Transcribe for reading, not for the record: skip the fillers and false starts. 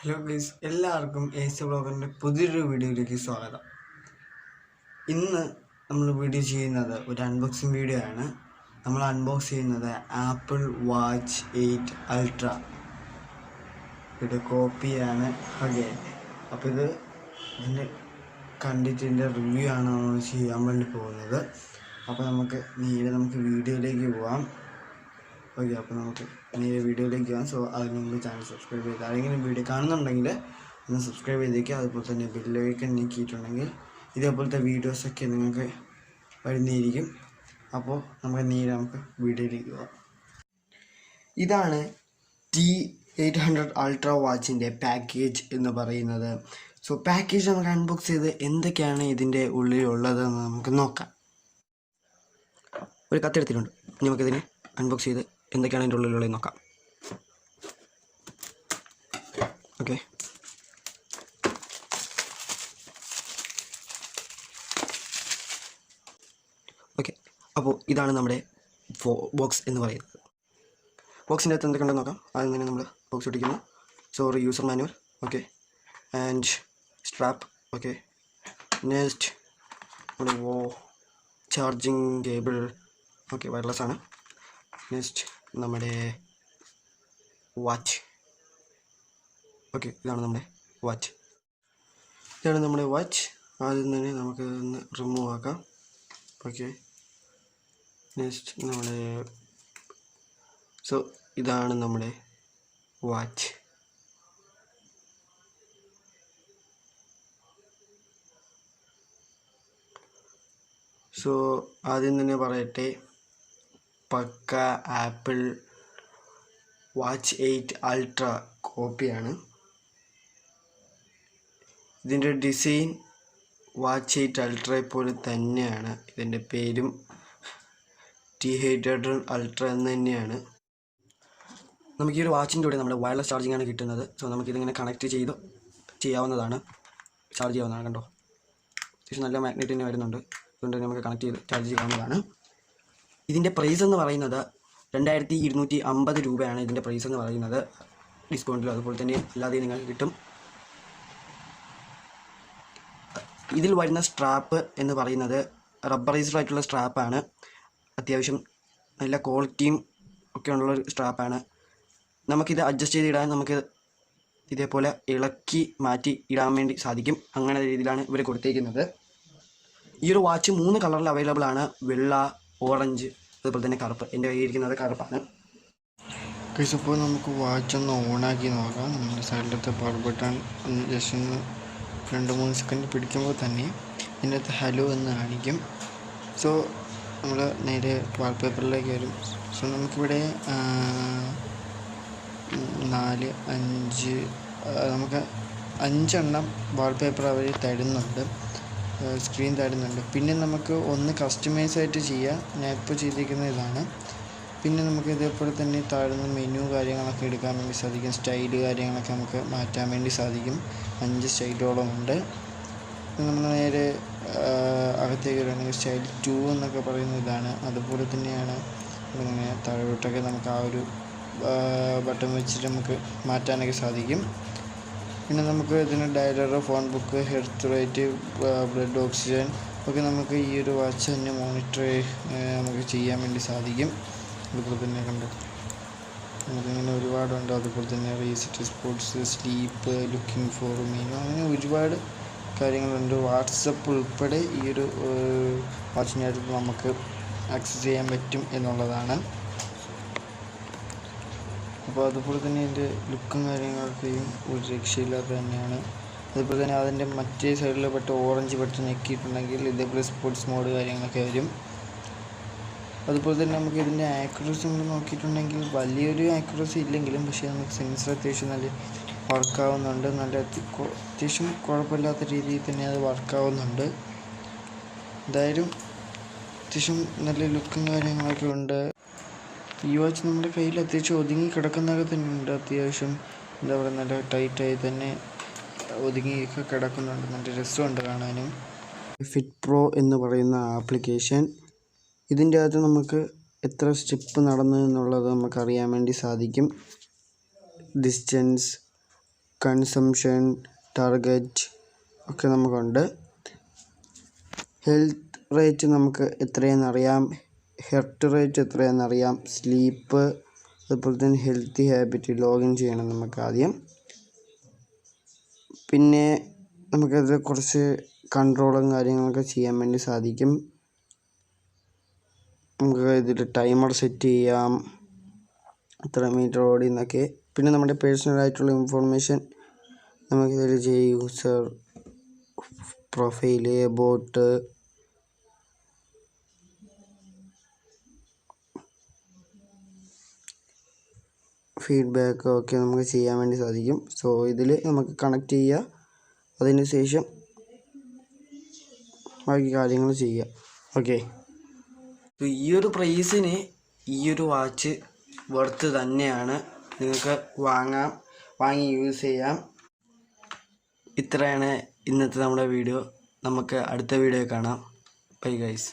Hello guys, എല്ലാവർക്കും A.S.A ബ്ലോഗറിൻ്റെ പുതിയൊരു വീഡിയോയിലേക്ക് സ്വാഗതം. ഇന്ന് നമ്മൾ വീഡിയോ ചെയ്യുന്നത് ഒരു അൺബോക്സിങ് വീഡിയോ ആണ്. നമ്മൾ അൺബോക്സ് ചെയ്യുന്നത് ആപ്പിൾ വാച്ച് 8 അൾട്ര ഇത് കോപ്പിയാണ്. ഓക്കെ, അപ്പോൾ ഇതിൻ്റെ കണ്ടിട്ട് ഇതിൻ്റെ റിവ്യൂ ആണ് നമ്മൾ ചെയ്യാൻ വേണ്ടി പോകുന്നത്. അപ്പോൾ നമുക്ക് വീഡിയോയിലേക്ക് പോകാം. ഓക്കെ, അപ്പോൾ നമുക്ക് വീഡിയോയിലേക്ക് പോകാം. സോ അതിന് മുമ്പ് ചാനൽ സബ്സ്ക്രൈബ് ചെയ്ത് ആരെങ്കിലും വീഡിയോ കാണുന്നുണ്ടെങ്കിൽ ഒന്ന് സബ്സ്ക്രൈബ് ചെയ്തേക്കുക. അതുപോലെ തന്നെ ബെല്ലൈക്കൺ നീക്കിയിട്ടുണ്ടെങ്കിൽ ഇതേപോലത്തെ വീഡിയോസൊക്കെ നിങ്ങൾക്ക് വരുന്നതായിരിക്കും. അപ്പോൾ നമുക്ക് വീഡിയോയിലേക്ക് പോകാം. ഇതാണ് T800 അൾട്ര വാച്ചിൻ്റെ പാക്കേജ് എന്ന് പറയുന്നത്. സോ പാക്കേജ് നമുക്ക് അൺബോക്സ് ചെയ്ത് എന്തൊക്കെയാണ് ഇതിൻ്റെ ഉള്ളിലുള്ളതെന്ന് നമുക്ക് നോക്കാം. ഒരു കത്തെടുത്തിട്ടുണ്ട്. നമുക്കിതിനെ അൺബോക്സ് ചെയ്ത് എന്തൊക്കെയാണ് അതിൻ്റെ ഉള്ളിലുള്ളത് നോക്കാം. ഓക്കെ, അപ്പോൾ ഇതാണ് നമ്മുടെ ബോക്സ് എന്ന് പറയുന്നത്. ബോക്സിൻ്റെ അകത്ത് എന്തൊക്കെ ഉണ്ടെന്ന് നോക്കാം. ആദ്യം തന്നെ നമ്മൾ ബോക്സ് ഒട്ടിക്കുന്നു. So user manual, okay, and strap, okay, next നമ്മുടെ ചാർജിങ് കേബിൾ, ഓക്കെ, വയർലെസ് ആണ്. നെക്സ്റ്റ് നമ്മുടെ വാച്ച്, ഓക്കെ, ഇതാണ് നമ്മുടെ വാച്ച്. ആദ്യം തന്നെ നമുക്ക് ഒന്ന് റിമൂവ് ആക്കാം. ഓക്കെ, നെക്സ്റ്റ് ഇതാണ് നമ്മുടെ വാച്ച്. സോ ആദ്യം തന്നെ പറയട്ടെ, പക്ക ആപ്പിൾ വാച്ച് 8 അൾട്ര കോപ്പിയാണ്. ഇതിൻ്റെ ഡിസൈൻ വാച്ച് 8 അൾട്രയെ പോലെ തന്നെയാണ്. ഇതിൻ്റെ പേരും T800 അൾട്ര എന്ന് തന്നെയാണ്. നമുക്ക് ഈ ഒരു വാച്ചിൻ്റെ കൂടെ നമ്മുടെ വയർലെസ് ചാർജിങ് ആണ് കിട്ടുന്നത്. സോ നമുക്കിതിങ്ങനെ കണക്ട് ചെയ്യാവുന്നതാണ്, ചാർജ് ചെയ്യാവുന്നതാണ്. കണ്ടോ, അത്യാവശ്യം നല്ല മാഗ്നറ്റ് തന്നെ വരുന്നുണ്ട്. അതുകൊണ്ട് നമുക്ക് കണക്ട് ചെയ്ത് ചാർജ് ചെയ്യാവുന്നതാണ്. ഇതിൻ്റെ പ്രൈസ് എന്ന് പറയുന്നത് 2250 രൂപയാണ്. ഇതിൻ്റെ പ്രൈസ് എന്ന് പറയുന്നത് ഡിസ്കൗണ്ടിലും അതുപോലെ തന്നെ അല്ലാതെ നിങ്ങൾക്ക് കിട്ടും. ഇതിൽ വരുന്ന സ്ട്രാപ്പ് എന്ന് പറയുന്നത് റബ്ബറൈസ്ഡ് ആയിട്ടുള്ള സ്ട്രാപ്പാണ്. അത്യാവശ്യം നല്ല ക്വാളിറ്റിയും ഒക്കെ ഉള്ളൊരു സ്ട്രാപ്പാണ്. നമുക്കിത് അഡ്ജസ്റ്റ് ചെയ്തിടാൻ നമുക്ക് ഇതേപോലെ ഇളക്കി മാറ്റി ഇടാൻ വേണ്ടി സാധിക്കും. അങ്ങനെ രീതിയിലാണ് ഇവർ കൊടുത്തേക്കുന്നത്. ഈ ഒരു വാച്ച് 3 കളറിൽ അവൈലബിൾ ആണ്: വെള്ള, ഓറഞ്ച്, അതുപോലെ തന്നെ കറുപ്പ്. എൻ്റെ കയ്യിരിക്കുന്നത് കറുപ്പാണ്. ഇപ്പോൾ നമുക്ക് വാച്ച് ഒന്ന് ഓണാക്കി നോക്കാം. നമ്മുടെ സൈഡിലത്തെ പവർ ബട്ടൺ ജസ്റ്റ് ഒന്ന് 2-3 സെക്കൻഡ് പിടിക്കുമ്പോൾ തന്നെ ഇതിൻ്റെ അകത്ത് ഹലോ എന്ന് കാണിക്കും. സോ നമ്മൾ നേരെ വാൾപേപ്പറിലേക്ക് വരും. സോ നമുക്കിവിടെ 4, 5 നമുക്ക് 5 എണ്ണം വാൾപേപ്പർ അവർ തരുന്നുണ്ട്, സ്ക്രീൻ തരുന്നുണ്ട്. പിന്നെ നമുക്ക് ഒന്ന് കസ്റ്റമൈസ് ആയിട്ട് ചെയ്യാം. ഞാൻ ഇപ്പോൾ ചെയ്തിരിക്കുന്ന ഇതാണ്. പിന്നെ നമുക്ക് ഇതേപോലെ തന്നെ താഴ്ന്ന മെനു കാര്യങ്ങളൊക്കെ എടുക്കാൻ വേണ്ടി സാധിക്കും. സ്റ്റൈല് കാര്യങ്ങളൊക്കെ നമുക്ക് മാറ്റാൻ വേണ്ടി സാധിക്കും. 5 സ്റ്റൈലോളം ഉണ്ട്. നമ്മൾ നേരെ അകത്തേക്ക് വരികയാണെങ്കിൽ സ്റ്റൈൽ 2 എന്നൊക്കെ പറയുന്ന ഇതാണ്. അതുപോലെ തന്നെയാണ് ഇങ്ങനെ താഴോട്ടൊക്കെ നമുക്ക് ആ ഒരു ബട്ടൺ വെച്ചിട്ട് നമുക്ക് മാറ്റാനൊക്കെ സാധിക്കും. പിന്നെ നമുക്ക് ഇതിന് dialer, phone book, health rate, blood oxygen ഒക്കെ നമുക്ക് ഈ ഒരു വാച്ച് തന്നെ മോണിറ്റർ നമുക്ക് ചെയ്യാൻ വേണ്ടി സാധിക്കും. അതുപോലെ തന്നെ കണ്ടു നമുക്കിങ്ങനെ ഒരുപാടുണ്ട്. അതുപോലെ തന്നെ reset, sports, sleep, looking for menu, അങ്ങനെ ഒരുപാട് കാര്യങ്ങളുണ്ട്. വാട്സപ്പ് ഉൾപ്പെടെ ഈ ഒരു വാച്ചിനകത്ത് നമുക്ക് ആക്സസ് ചെയ്യാൻ പറ്റും എന്നുള്ളതാണ്. അപ്പോൾ അതുപോലെ തന്നെ ഇതിൻ്റെ ലുക്കും കാര്യങ്ങളൊക്കെയും ഒരു രക്ഷയില്ലാത്ത തന്നെയാണ്. അതുപോലെ തന്നെ അതിൻ്റെ മറ്റേ സൈഡിൽ ഓറഞ്ച് ബട്ടൺ ഞെക്കിയിട്ടുണ്ടെങ്കിൽ ഇതേപോലെ സ്പോർട്സ് മോഡ് കാര്യങ്ങളൊക്കെ വരും. അതുപോലെ തന്നെ നമുക്ക് ഇതിൻ്റെ ആക്യുറസി നമ്മൾ നോക്കിയിട്ടുണ്ടെങ്കിൽ വലിയൊരു ആക്യുറസി ഇല്ലെങ്കിലും പക്ഷേ നമുക്ക് സെൻസർ അത്യാവശ്യം നല്ല വർക്കാവുന്നുണ്ട്. നല്ല അത്യാവശ്യം കുഴപ്പമില്ലാത്ത രീതിയിൽ തന്നെ അത് വർക്കാവുന്നുണ്ട്. എന്തായാലും അത്യാവശ്യം നല്ല ലുക്കും കാര്യങ്ങളൊക്കെ ഉണ്ട്. ഈ വാച്ച് നമ്മുടെ കയ്യിൽ അത്യാവശ്യം ഒതുങ്ങി കിടക്കുന്നതൊക്കെ തന്നെ ഉണ്ട്. അത്യാവശ്യം എന്താ പറയുക, നല്ല ടൈറ്റായി തന്നെ ഒതുങ്ങിയൊക്കെ കിടക്കുന്നുണ്ട്. നല്ല രസമുണ്ട് കാണാനും. ഫിറ്റ് പ്രോ എന്ന് പറയുന്ന ആപ്ലിക്കേഷൻ, ഇതിൻ്റെ അകത്ത് നമുക്ക് എത്ര സ്റ്റെപ്പ് നടന്നു എന്നുള്ളത് നമുക്കറിയാൻ വേണ്ടി സാധിക്കും. ഡിസ്റ്റൻസ്, കൺസംഷൻ, ടാർഗറ്റ് ഒക്കെ നമുക്കുണ്ട്. ഹെൽത്ത് റേറ്റ് നമുക്ക് എത്രയെന്നറിയാം, ഹെർട്ട് റേറ്റ് എത്രയെന്നറിയാം, സ്ലീപ്പ്, അതുപോലെ തന്നെ ഹെൽത്തി ഹാബിറ്റ് ലോഗിൻ ചെയ്യണം നമുക്ക് ആദ്യം. പിന്നെ നമുക്കത് കുറച്ച് കൺട്രോളും കാര്യങ്ങളൊക്കെ ചെയ്യാൻ വേണ്ടി സാധിക്കും. നമുക്ക് ഇതിൽ ടൈമർ സെറ്റ് ചെയ്യാം, എത്ര മീറ്റർ ഓടി എന്നൊക്കെ. പിന്നെ നമ്മുടെ പേഴ്സണലായിട്ടുള്ള ഇൻഫോർമേഷൻ നമുക്കിതിൽ ചെയ്യാം. യൂസർ പ്രൊഫൈല്, ബോട്ട്, ഫീഡ്ബാക്ക് ഒക്കെ നമുക്ക് ചെയ്യാൻ വേണ്ടി സാധിക്കും. സോ ഇതിൽ നമുക്ക് കണക്ട് ചെയ്യുക, അതിന് ശേഷം ബാക്കി കാര്യങ്ങൾ ചെയ്യുക. ഓക്കെ, ഈ ഒരു പ്രൈസിന് ഈ ഒരു വാച്ച് വർത്ത് തന്നെയാണ്. നിങ്ങൾക്ക് വാങ്ങി യൂസ് ചെയ്യാം. ഇത്രയാണ് ഇന്നത്തെ നമ്മുടെ വീഡിയോ. നമുക്ക് അടുത്ത വീഡിയോ കാണാം. Bye guys.